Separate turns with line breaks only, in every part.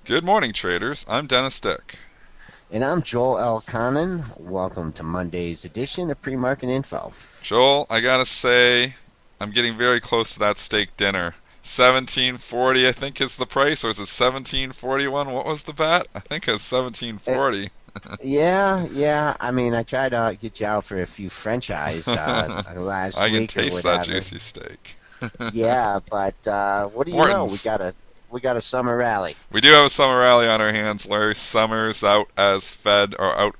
Good morning, traders. I'm Dennis Dick.
And I'm Joel L. Connon. Welcome to Monday's edition of Pre-Market Info.
Joel, I gotta say, I'm getting very close to that steak dinner. 1740, I think, is the price, or is it 1741? What was the bet? I think it's
Uh,
1740.
yeah. I mean, I tried to get you out for a few French eyes last
I can
week or
taste that
whatever.
juicy steak.
Yeah, but what do you know? We
Morton's.
got a we got a summer rally.
We do have a summer rally on our hands. Larry Summers out as Fed, or out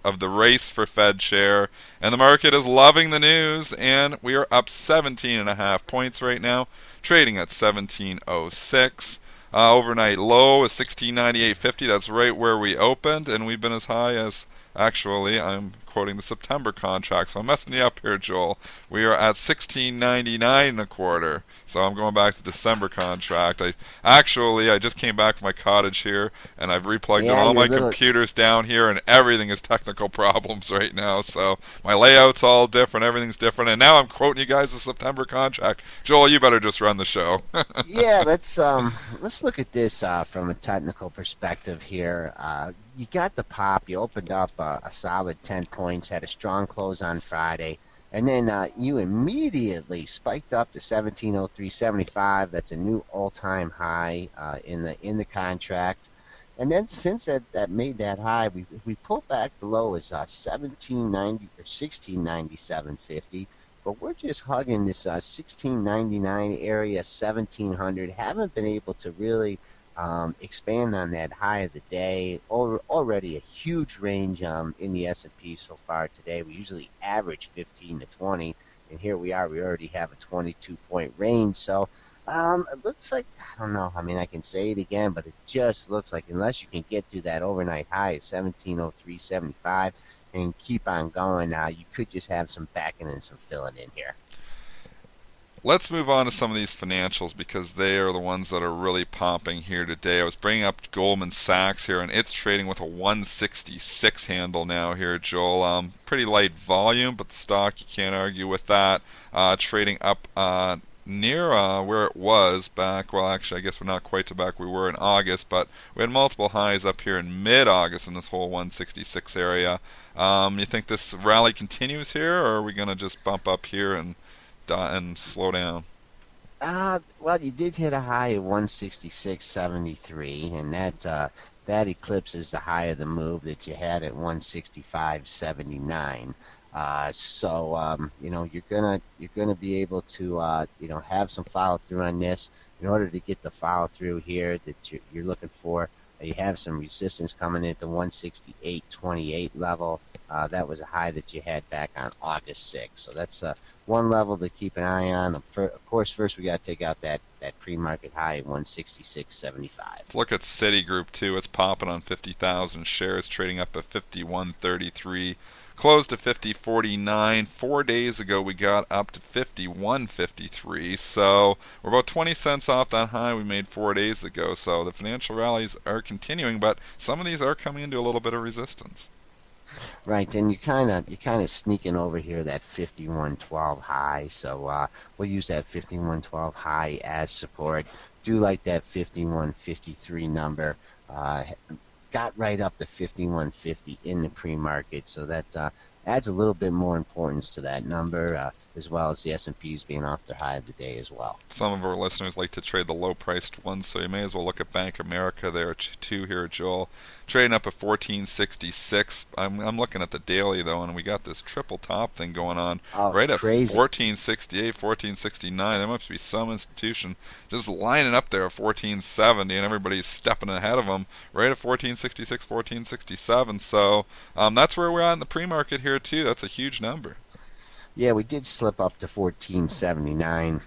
of the race for Fed chair, and the market is loving the news. And we are up 17.5 points right now, trading at 1706. Overnight low is 1698.50. That's right where we opened, and we've been as high as, actually, I'm quoting the September contract, so I'm messing you up here, Joel. We are at 1699 and a quarter. So I'm going back to December contract. I just came back from my cottage here, and I've replugged in
Yeah,
all
you're a
my
little.
computers down here, and everything is technical problems right now. So my layout's all different, everything's different, and now I'm quoting you guys the September contract. Joel, you better just run the show.
Yeah, let's look at this from a technical perspective here. You got the pop. You opened up a solid 10 points, had a strong close on Friday, and then you immediately spiked up to 1703.75. That's a new all-time high in the contract. And then since that made that high, we pulled back the low as 1790 or 1697.50. But we're just hugging this 1699 area, 1700. Haven't been able to really expand on that high of the day. Already a huge range in the S&P so far today. We usually average 15 to 20, and here we are. We already have a 22-point range. So it looks like, I don't know. I mean, I can say it again, but it just looks like unless you can get through that overnight high at 1703.75 and keep on going, you could just have some backing and some filling in here.
Let's move on to some of these financials because they are the ones that are really popping here today. I was bringing up Goldman Sachs here, and it's trading with a 166 handle now here, Joel. Pretty light volume, but the stock, you can't argue with that. Trading up near where it was back. Well, actually, I guess we're not quite to back we were in August, but we had multiple highs up here in mid-August in this whole 166 area. You think this rally continues here, or are we going to just bump up here and slow down?
Well, you did hit a high of 166.73, and that eclipses the high of the move that you had at 165.79. You're gonna be able to have some follow through on this. In order to get the follow through here that you're looking for, you have some resistance coming in at the 168.28 level. That was a high that you had back on August 6th. So that's one level to keep an eye on. Of course, first we got to take out that pre-market high at 166.75.
Let's look at Citigroup too. It's popping on 50,000 shares, trading up at 51.33. Closed at 50.49. 4 days ago, we got up to 51.53. So we're about 20 cents off that high we made 4 days ago. So the financial rallies are continuing, but some of these are coming into a little bit of resistance.
Right, and you're kind of sneaking over here that 51.12 high. So we'll use that 51.12 high as support. Do like that 51.53 number. Uh, Got right up to 51.50 in the pre-market, so that adds a little bit more importance to that number, as well as the S&Ps being off their high of the day as well.
Some of our listeners like to trade the low-priced ones, so you may as well look at Bank America there too here, Joel. Trading up at 1466. I'm looking at the daily though, and we got this triple top thing going on
Oh,
right at
crazy.
1468, 1469. There must be some institution just lining up there at 1470, and everybody's stepping ahead of them right at 1466, 1467. So that's where we're at in the pre-market here too. That's a huge number.
Yeah, we did slip up to 1479.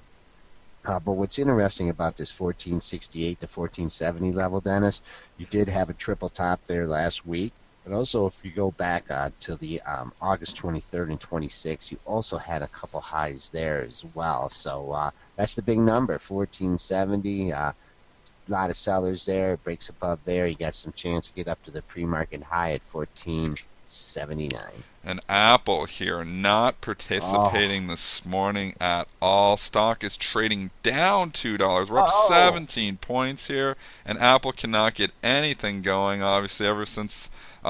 But what's interesting about this 1468 to 1470 level, Dennis, you did have a triple top there last week. But also, if you go back to the August 23rd and 26th, you also had a couple highs there as well. So that's the big number, 1470. A lot of sellers there. It breaks above there. You got some chance to get up to the pre-market high at 1479.
And Apple here not
Oh,
participating this morning at all. Stock is trading down $2. We're up
oh,
17 points here, and Apple cannot get anything going. Obviously, ever since the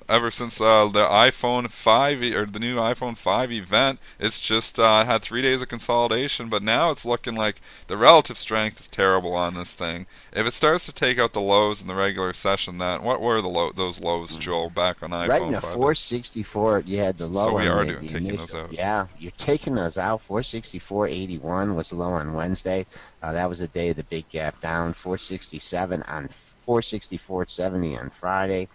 iPhone 5 or the new iPhone 5 event, it's just had 3 days of consolidation. But now it's looking like the relative strength is terrible on this thing. If it starts to take out the lows in the regular session, that what were those lows, Joel, back on
right in
iPhone
the
5 days?
464. You had the
So
low
we
on
are
the,
doing
the
taking those
initial.
out.
Yeah, you're taking those out. 464.81 was the low on Wednesday. That was the day of the big gap down. 467 on 464.70 on Friday.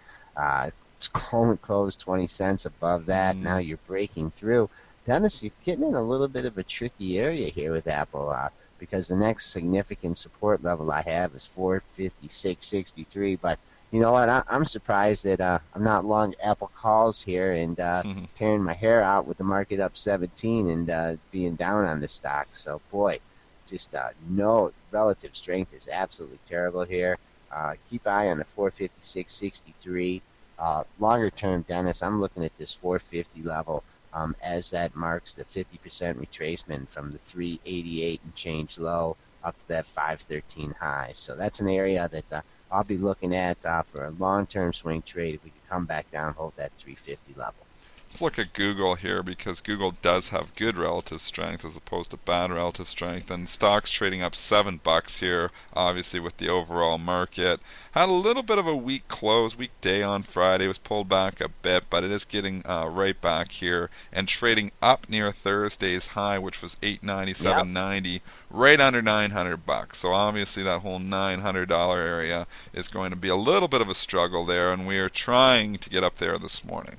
It's closed 20 cents above that. Now
Mm,
you're breaking through. Dennis, you're getting in a little bit of a tricky area here with Apple because the next significant support level I have is 456.63. But you know what? I'm surprised that I'm not long Apple calls here and tearing my hair out with the market up 17 and being down on the stock. So, boy, just no relative strength is absolutely terrible here. Keep eye on the 456.63. Longer term, Dennis, I'm looking at this 450 level as that marks the 50% retracement from the 388 and change low up to that 513 high. So that's an area that I'll be looking at for a long-term swing trade if we could come back down, hold that 350 level.
let's look at Google here because Google does have good relative strength as opposed to bad relative strength, and stocks trading up $7 here. Obviously, with the overall market, had a little bit of a weak close, weak day on Friday. Was pulled back a bit, but it is getting right back here and trading up near Thursday's high, which was
Yep.
897.90, right under $900. So obviously, that whole $900 area is going to be a little bit of a struggle there, and we are trying to get up there this morning.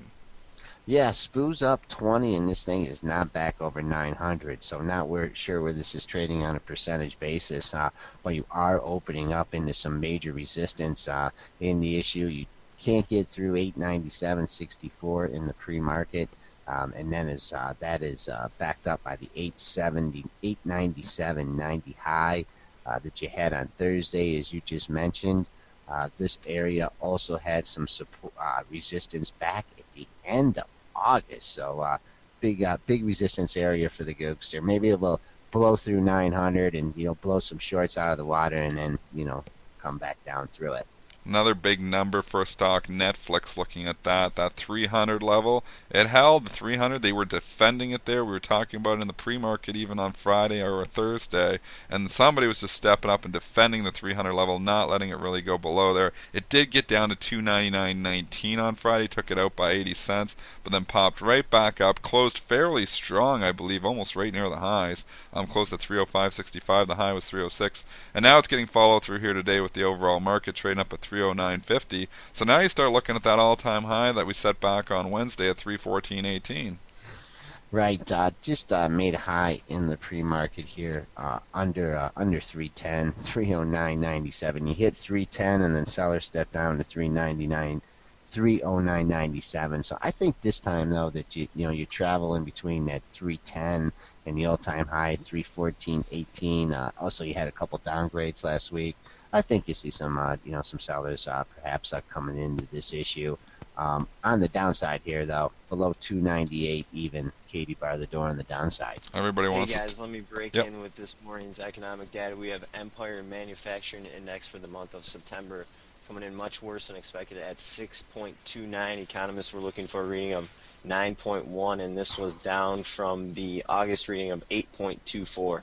Yeah, SPOO's up 20, and this thing is not back over 900. So not sure where this is trading on a percentage basis, but you are opening up into some major resistance in the issue. You can't get through 897.64 in the pre-market, and then that is backed up by the 870, 897.90 high that you had on Thursday, as you just mentioned. This area also had some support, resistance back at the end of August. So big resistance area for the Gookster. Maybe it will blow through 900 and blow some shorts out of the water and then come back down through it.
Another big number for a stock, Netflix, looking at that 300 level. It held the 300. They were defending it there. We were talking about it in the pre-market even on Friday or Thursday. And somebody was just stepping up and defending the 300 level, not letting it really go below there. It did get down to 299.19 on Friday, took it out by 80 cents, but then popped right back up, closed fairly strong, I believe, almost right near the highs. Close to 305.65. The high was 306. And now it's getting follow through here today with the overall market trading up at 309.50. So now you start looking at that all-time high that we set back on Wednesday at 314.18.
Right, just made a high in the pre-market here, under 310, 309.97. You hit 310, and then seller stepped down to 399, 309.97. So I think this time though that you're traveling between that 310 and the all-time high 314.18. Also, you had a couple downgrades last week. I think you see some sellers perhaps coming into this issue. On the downside here, though, below 298 even. Katie bar the door on the downside.
Everybody
Hey
wants to.
guys, let me break
Yep.
in with this morning's economic data. We have Empire Manufacturing Index for the month of September coming in much worse than expected at 6.29. Economists were looking for a reading of 9.1, and this was down from the August reading of 8.24.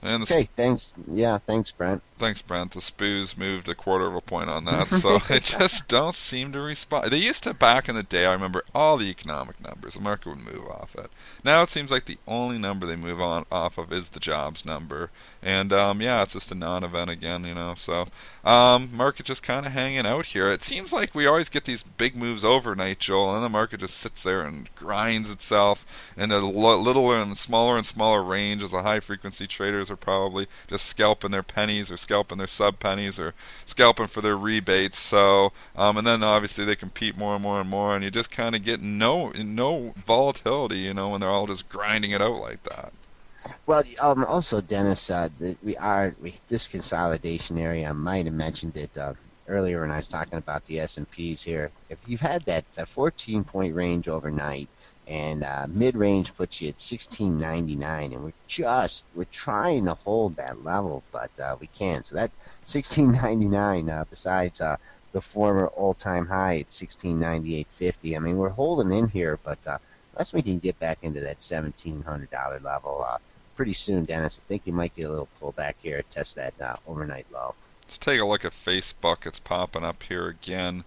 And the
Okay, thanks. Yeah, thanks, Brent.
Thanks, Brent. The Spoos moved a quarter of a point on that, so they just don't seem to respond. They used to, back in the day, I remember all the economic numbers. The market would move off it. Now it seems like the only number they move on off of is the jobs number, and yeah, it's just a non-event again. So market just kind of hanging out here. It seems like we always get these big moves overnight, Joel, and then the market just sits there and grinds itself in a littler and smaller range as the high-frequency traders are probably just scalping their pennies or scalping their sub pennies or scalping for their rebates. So, and then obviously they compete more and more and more, and you just kind of get no volatility, when they're all just grinding it out like that.
Well, also, Dennis, this consolidation area, I might have mentioned it earlier when I was talking about the S&Ps here. If you've had that 14-point range overnight, and mid-range puts you at 1699, and we're trying to hold that level, but we can't. So that 1699, besides the former all-time high at 1698.50, I mean, we're holding in here, but unless we can get back into that $1,700 level pretty soon, Dennis, I think you might get a little pullback here, test that overnight low.
Let's take a look at Facebook. It's popping up here again.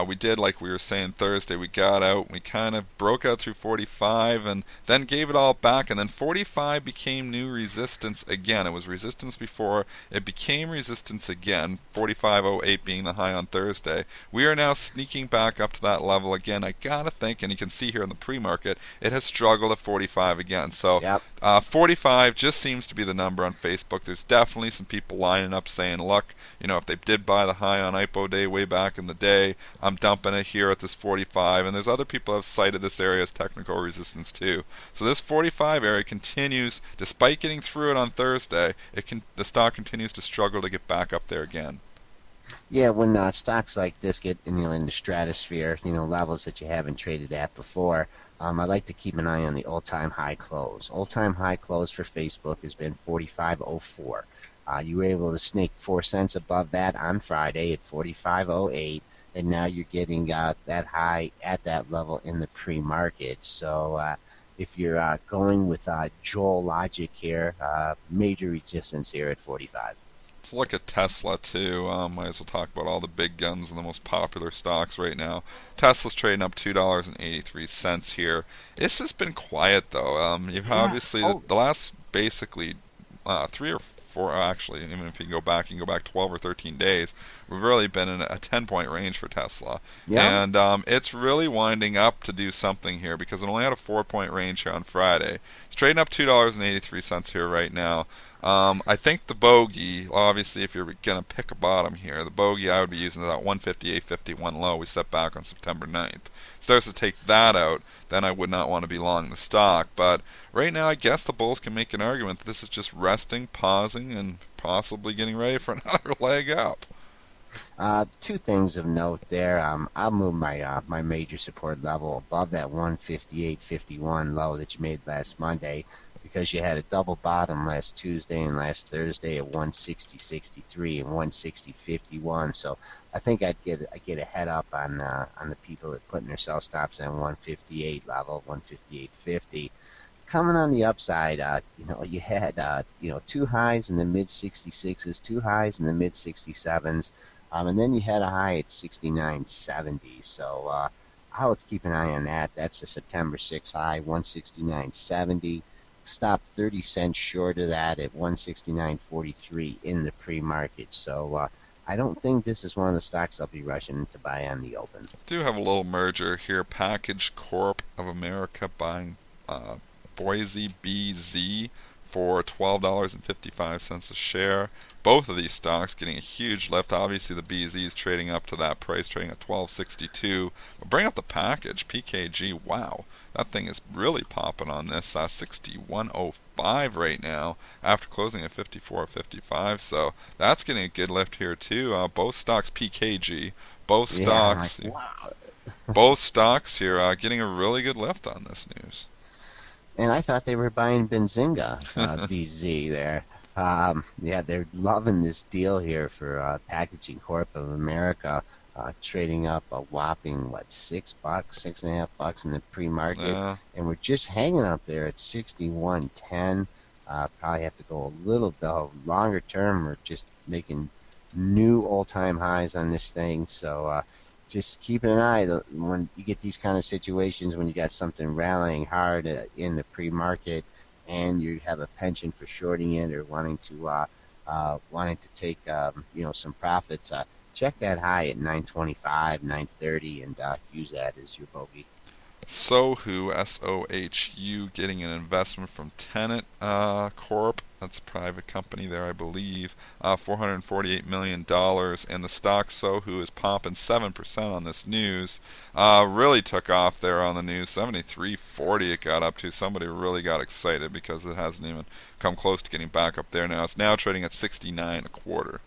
We did, like we were saying Thursday, we got out, we kind of broke out through 45 and then gave it all back, and then 45 became new resistance again. It was resistance before, it became resistance again, 45.08 being the high on Thursday. We are now sneaking back up to that level again. I gotta think, and you can see here in the pre-market, it has struggled at 45 again. So
Yep.
45 just seems to be the number on Facebook. There's definitely some people lining up saying, look, if they did buy the high on IPO day way back in the day, I'm dumping it here at this 45. And there's other people who have cited this area as technical resistance too. So this 45 area continues, despite getting through it on Thursday, the stock continues to struggle to get back up there again.
Yeah, when stocks like this get in the stratosphere, levels that you haven't traded at before, I like to keep an eye on the all-time high close. All-time high close for Facebook has been 45.04. You were able to snake 4 cents above that on Friday at 45.08, and now you're getting that high at that level in the pre-market. So if you're going with Joel logic here, major resistance here at 45.
Let's look at Tesla too. Might as well talk about all the big guns and the most popular stocks right now. Tesla's trading up $2.83 here. This has been quiet though. You've obviously the last basically 3 or 4, actually, even if you can go back 12 or 13 days, we've really been in a 10-point range for Tesla.
Yeah.
And it's really winding up to do something here because it only had a 4-point range here on Friday. It's trading up $2.83 here right now. I think the bogey, obviously, if you're going to pick a bottom here, the bogey I would be using is that 158.51 low we set back on September 9th. Starts to take that out, then I would not want to be long the stock. But right now, I guess the bulls can make an argument that this is just resting, pausing, and possibly getting ready for another leg up.
Two things of note there. I'll move my major support level above that 158.51 low that you made last Monday, because you had a double bottom last Tuesday and last Thursday at 160.63 and 160.51. So I think I'd get a head up on the people that putting their sell stops at 158 level, 158.50. Coming on the upside, you had two highs in the mid 66s, two highs in the mid 67s, and then you had a high at 69.70. So I would keep an eye on that. That's the September 6 high, 169.70. Stopped 30 cents short of that at 169.43 in the pre-market. So I don't think this is one of the stocks I'll be rushing to buy on the open.
Do have a little merger here. Package Corp of America buying Boise BZ for $12.55 a share. Both of these stocks getting a huge lift. Obviously, the BZ is trading up to that price, trading at $12.62. But bring up the package, PKG. Wow, that thing is really popping on this. 61.05 right now after closing at 54.55. So that's getting a good lift here too. Both stocks, PKG. Both stocks.
Yeah, wow.
Both stocks here getting a really good lift on this news.
And I thought they were buying Benzinga, BZ there. Yeah, they're loving this deal here for Packaging Corp of America, trading up a whopping, $6, $6.50 in the pre-market.
Yeah.
And we're just hanging up there at 61.10. Probably have to go a little bit longer term. We're just making new all-time highs on this thing. So just keep an eye when you get these kind of situations, when you got something rallying hard in the pre-market, and you have a penchant for shorting it or wanting to take some profits. Check that high at 925, 930, and use that as your bogey.
Sohu, S-O-H-U, getting an investment from Tenet Corp. That's a private company there, I believe. $448 million. And the stock Sohu is popping 7% on this news. Really took off there on the news. 73.40 it got up to. Somebody really got excited because it hasn't even come close to getting back up there now. It's now trading at 69.25.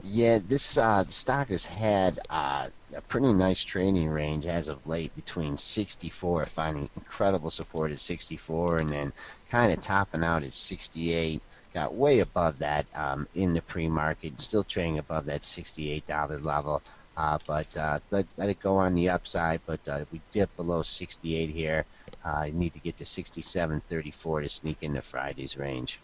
Yeah, this the stock has had a pretty nice trading range as of late between 64, finding incredible support at 64, and then kind of topping out at 68. Got way above that in the pre-market, still trading above that $68 level. Let it go on the upside, but we dip below 68 here. Need to get to 67.34 to sneak into Friday's range.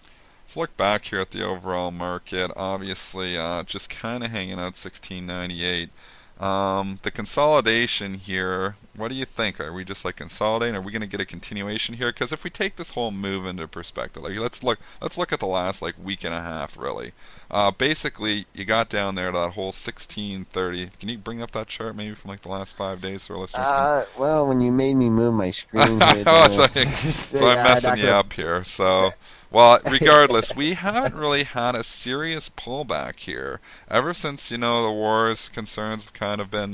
Let's look back here at the overall market. Obviously, just kind of hanging out 1698. The consolidation here, what do you think? Are we just like consolidating? Are we going to get a continuation here? Because if we take this whole move into perspective, like let's look at the last like week and a half, really. Basically, you got down there to that whole 1630. Can you bring up that chart maybe from like the last 5 days so our listeners can?
Well, when you made me move my screen here,
Oh, so I'm messing you up here. So, well, regardless, we haven't really had a serious pullback here ever since the wars concerns have kind of been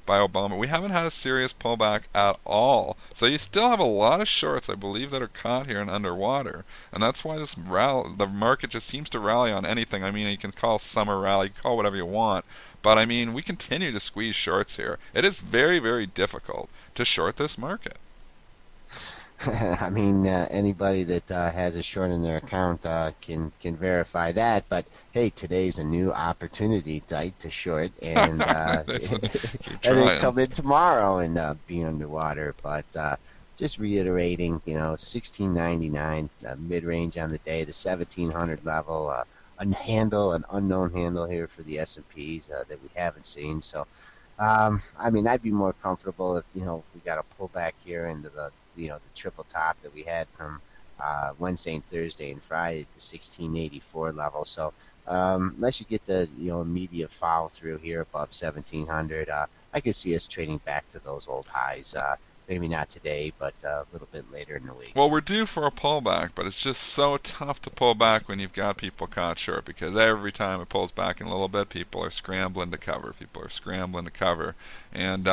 by Obama. We haven't had a serious pullback at all. So you still have a lot of shorts, I believe, that are caught here and underwater, and that's why the market just seems to rally on anything. I mean, you can call summer rally, call whatever you want. But I mean, we continue to squeeze shorts here. It is very, very difficult to short this market.
I mean, anybody that has a short in their account can verify that. But hey, today's a new opportunity, right, to short, and
Keep
and then
trying.
come in tomorrow and be underwater. But just reiterating, 1699 mid range on the day, the 1700 level, an unknown handle here for the S&Ps that we haven't seen. So, I mean, I'd be more comfortable if we got a pullback here into the triple top that we had from Wednesday and Thursday and Friday at the 1684 level. So unless you get the immediate follow through here above 1700, I could see us trading back to those old highs. Maybe not today, but a little bit later in the week.
Well, we're due for a pullback, but it's just so tough to pull back when you've got people caught short because every time it pulls back in a little bit, people are scrambling to cover. People are scrambling to cover. And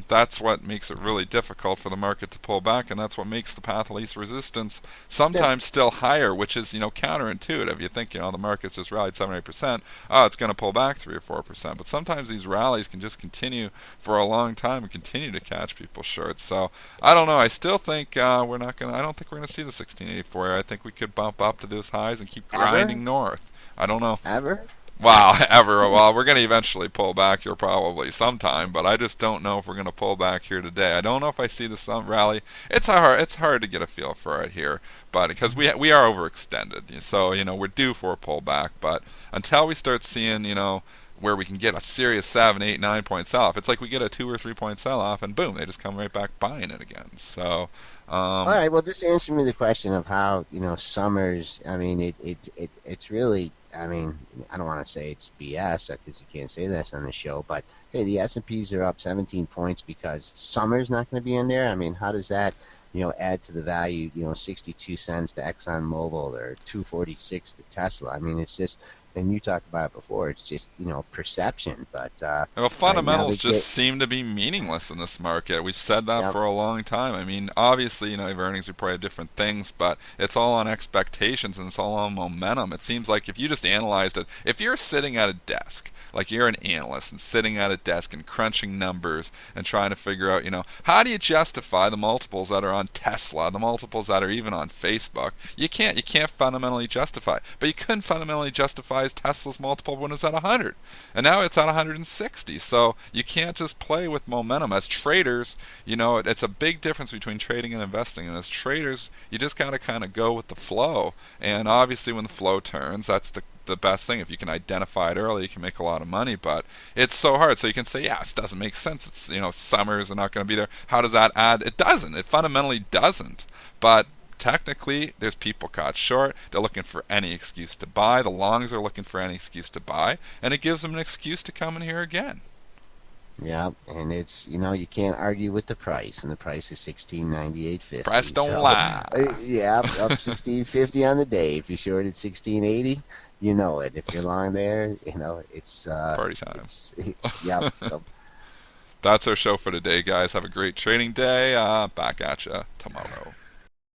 that's what makes it really difficult for the market to pull back, and that's what makes the path of least resistance sometimes still higher, which is counterintuitive. You think the market's just rallied 7 or 8%, it's going to pull back 3 or 4%. But sometimes these rallies can just continue for a long time and continue to catch people short. So I don't know. I still think we're not going to. I don't think we're going to see the 1684. I think we could bump up to those highs and keep grinding north. I don't know.
Ever?
Wow, ever. Well, we're going to eventually pull back here probably sometime, but I just don't know if we're going to pull back here today. I don't know if I see the sun rally. It's hard to get a feel for it here, but because we are overextended, so we're due for a pullback. But until we start seeing where we can get a serious 7, 8, 9 point sell off, it's like we get a 2 or 3 point sell off, and boom, they just come right back buying it again. So.
All right. Well, just answer me the question of how Summers. I mean, it's really. I mean, I don't want to say it's BS because you can't say this on the show. But hey, the S&Ps are up 17 points because Summers not going to be in there. I mean, how does that add to the value? 62 cents to ExxonMobil or 246 to Tesla. I mean, it's just. And you talked about it before. It's just perception, but
Well,
right now
fundamentals just seem to be meaningless in this market. We've said that for a long time. I mean, obviously, if earnings report have different things, but it's all on expectations and it's all on momentum. It seems like if you just analyzed it, if you're sitting at a desk, like you're an analyst and sitting at a desk and crunching numbers and trying to figure out, how do you justify the multiples that are on Tesla, the multiples that are even on Facebook? You can't fundamentally justify it. But you couldn't fundamentally justify Tesla's multiple when it's at 100, and now it's at 160. So you can't just play with momentum. As traders, it's a big difference between trading and investing. And as traders, you just gotta kind of go with the flow. And obviously, when the flow turns, that's the best thing. If you can identify it early, you can make a lot of money. But it's so hard. So you can say, this doesn't make sense. It's summers are not going to be there. How does that add? It doesn't. It fundamentally doesn't. But technically, there's people caught short. They're looking for any excuse to buy. The longs are looking for any excuse to buy, and it gives them an excuse to come in here again.
Yeah, and it's you can't argue with the price, and the price is 1698.50.
Price don't lie.
Yeah, up 16.50 on the day. If you shorted 16.80, you know it. If you're long there, it's
Party time.
Yeah. So.
That's our show for today, guys. Have a great trading day. Back at you tomorrow.